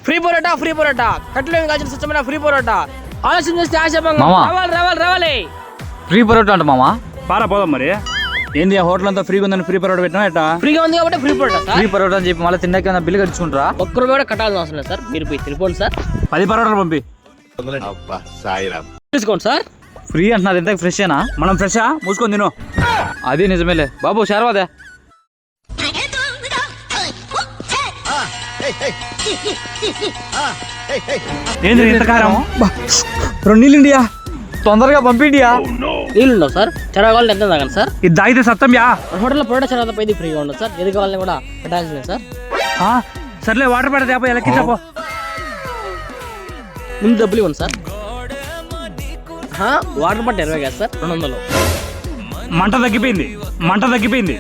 Free parotta కట్టలేని కాల్చిన స్వచ్ఛమైన ఫ్రీ పొరాటా. ఆలస్యం చేస్తే ఆశాభంగం. రావాలి. ఫ్రీ పరోటా అంట మామ. పారా పోదాం మరి. ఏంది ఆ హోటల్ అంతా ఫ్రీగా ఉందని ఫ్రీ పరోటా పెట్టినా ఎట్టా? ఫ్రీగా ఉంది కాబట్టి free parotta sir. Free parotta అని చెప్పి మళ్ళీ తిన్నాక బిల్లు కట్టించుకుంటారా? ఒక్క రూపాయి కూడా కట్టాల్సిన అవసరం లేదు సార్. మీరు పోయి తినిపోండి సార్. 10 పరోటాలు పంపి. తీసుకోండి సార్. ఫ్రీ అంటున్నారు, ఎంత ఫ్రెషేనా? మనం ఫ్రెషా మూసుకొని తిను. అది నిజమేలే బాబు. శారవాదే ఏంది ఇంత కారం? 2 నీళ్ళు ఇండియా తొందరగా పంపిండియా. నీళ్ళు ఉండవు సార్. చెరా కావాలంటే ఎంత తాగండి సార్. ఇది తాగితే సత్తం యా. హోటల్లో పొరాటా చెరా పైది ఫ్రీగా ఉండదు సార్. ఏది కావాలని కూడా పెట్టాల్సిందే సార్. సర్లే వాటర్ పెడతా ఎలక్కించపో. ముందు డబ్బులు ఇవ్వండి సార్. వాటర్ పట్టు 20 కాదు సార్, 200. మంట తగ్గిపోయింది.